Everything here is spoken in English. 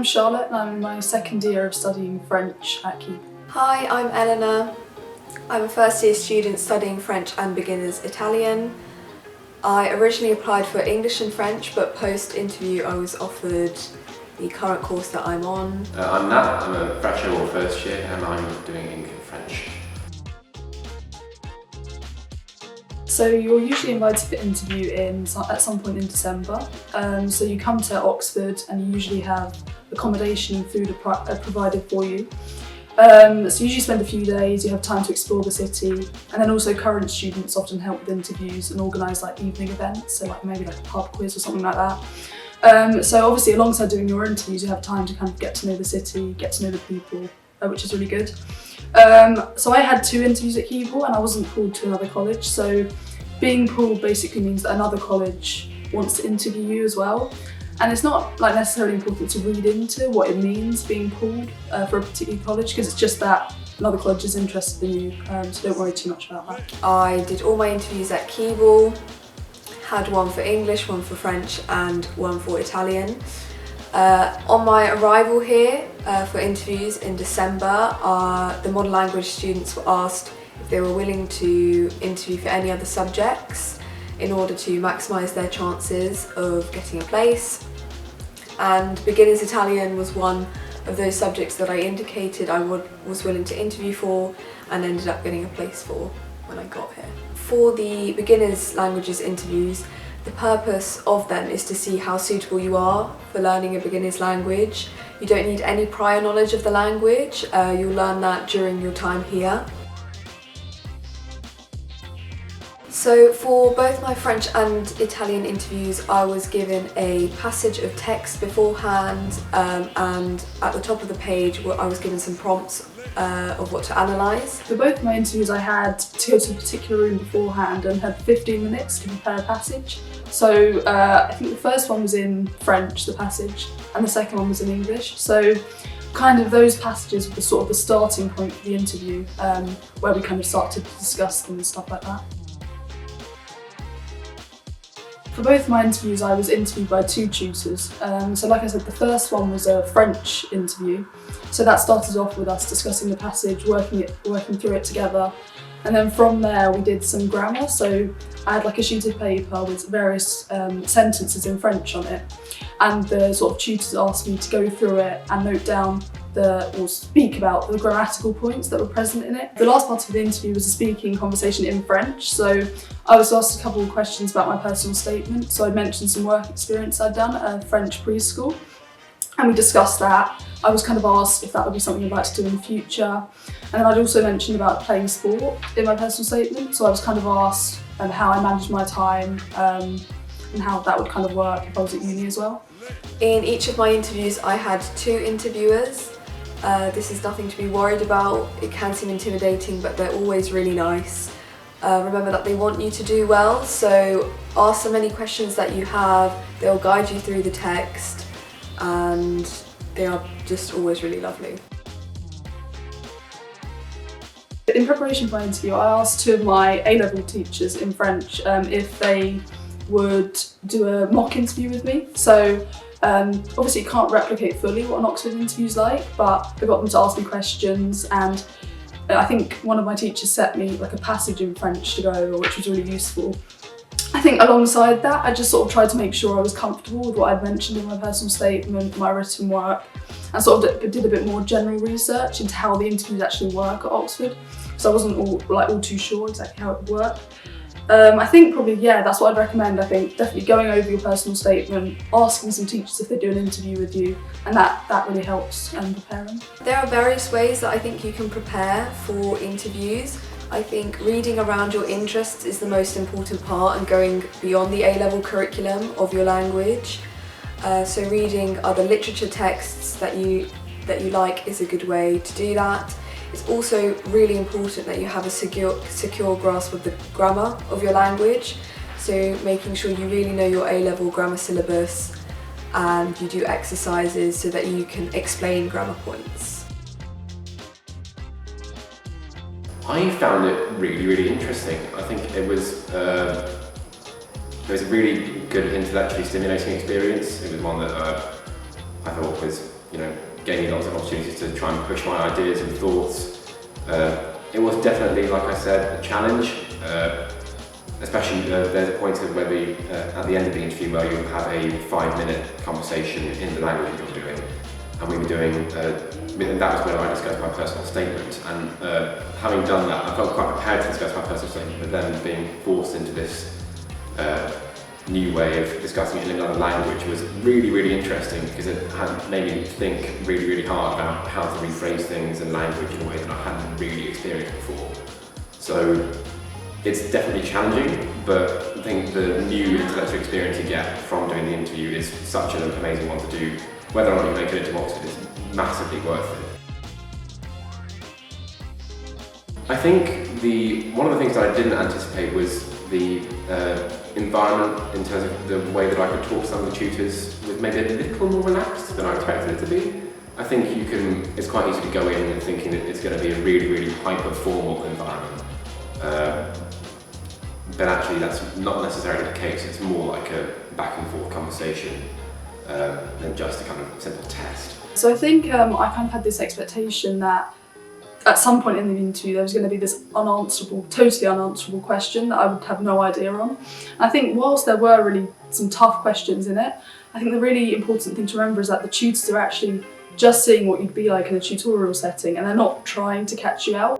Charlotte and I'm in my second year of studying French at Keble. Hi, I'm Eleanor. I'm a first year student studying French and beginners Italian. I originally applied for English and French, but post-interview I was offered the current course that I'm on. I'm Nat, I'm a fractional first year and I'm doing English and French. So you're usually invited for interview at some point in December. So you come to Oxford and you usually have accommodation and food provided for you. So you usually spend a few days, you have time to explore the city, and then also current students often help with interviews and organise like evening events, so maybe a pub quiz or something like that. So obviously alongside doing your interviews you have time to kind of get to know the city, get to know the people, which is really good. So I had 2 interviews at Keble and I wasn't pulled to another college, so being pulled basically means that another college wants to interview you as well. And it's not necessarily important to read into what it means being pulled for a particular college, because it's just that another college is interested in you, so don't worry too much about that. I did all my interviews at Keble, had one for English, one for French and one for Italian. On my arrival here for interviews in December, the modern language students were asked if they were willing to interview for any other subjects in order to maximise their chances of getting a place. And beginners Italian was one of those subjects that I indicated I was willing to interview for and ended up getting a place for when I got here. For the beginners languages interviews, the purpose of them is to see how suitable you are for learning a beginner's language. You don't need any prior knowledge of the language, you'll learn that during your time here. So for both my French and Italian interviews I was given a passage of text beforehand, and at the top of the page I was given some prompts of what to analyse. For both my interviews I had to go to a particular room beforehand and had 15 minutes to prepare a passage. So I think the first one was in French, the passage, and the second one was in English. So kind of those passages were sort of the starting point for the interview, where we kind of started to discuss them and stuff like that. For both my interviews I was interviewed by 2 tutors. So like I said, the first one was a French interview. So that started off with us discussing the passage, working through it together. And then from there we did some grammar. So I had a sheet of paper with various sentences in French on it. And the sort of tutors asked me to go through it and note down or speak about the grammatical points that were present in it. The last part of the interview was a speaking conversation in French, so I was asked a couple of questions about my personal statement. So I'd mentioned some work experience I'd done at a French preschool, and we discussed that. I was kind of asked if that would be something I'd like to do in the future, and then I'd also mentioned about playing sport in my personal statement, so I was kind of asked how I managed my time and how that would kind of work if I was at uni as well. In each of my interviews I had 2 interviewers. This is nothing to be worried about. It can seem intimidating, but they're always really nice. Remember that they want you to do well, so ask them any questions that you have. They'll guide you through the text and they are just always really lovely. In preparation for my interview I asked 2 of my A-level teachers in French if they would do a mock interview with me. So obviously you can't replicate fully what an Oxford interview is like, but I got them to ask me questions, and I think one of my teachers set me a passage in French to go over, which was really useful. I think alongside that I just sort of tried to make sure I was comfortable with what I'd mentioned in my personal statement, my written work, and sort of did a bit more general research into how the interviews actually work at Oxford, so I wasn't all too sure exactly how it would work. I think probably, that's what I'd recommend. I think definitely going over your personal statement, asking some teachers if they do an interview with you, and that really helps preparing. There are various ways that I think you can prepare for interviews. I think reading around your interests is the most important part, and going beyond the A-level curriculum of your language. So reading other literature texts that you like is a good way to do that. It's also really important that you have a secure grasp of the grammar of your language, so making sure you really know your A-level grammar syllabus and you do exercises so that you can explain grammar points. I found it really interesting. I think it was a really good intellectually stimulating experience. It was one that I thought was gave me lots of opportunities to try and push my ideas and thoughts. It was definitely, like I said, a challenge, especially there's a point where at the end of the interview where you have a 5-minute conversation in the language that you're doing. And we were doing, and that was where I discussed my personal statement. And having done that, I felt quite prepared to discuss my personal statement, but then being forced into this new way of discussing it in another language was really, really interesting, because it had made me think really, really hard about how to rephrase things in language in a way that I hadn't really experienced before. So it's definitely challenging, but I think the new intellectual experience you get from doing the interview is such an amazing one to do. Whether or not you make it into Oxford is massively worth it. I think one of the things that I didn't anticipate was the environment in terms of the way that I could talk to some of the tutors was maybe a little more relaxed than I expected it to be. I think it's quite easy to go in and thinking that it's going to be a really, really hyper-formal environment. But actually that's not necessarily the case. It's more like a back and forth conversation than just a kind of simple test. So I think I kind of had this expectation that at some point in the interview there was going to be this totally unanswerable question that I would have no idea on. I think whilst there were really some tough questions in it, I think the really important thing to remember is that the tutors are actually just seeing what you'd be like in a tutorial setting, and they're not trying to catch you out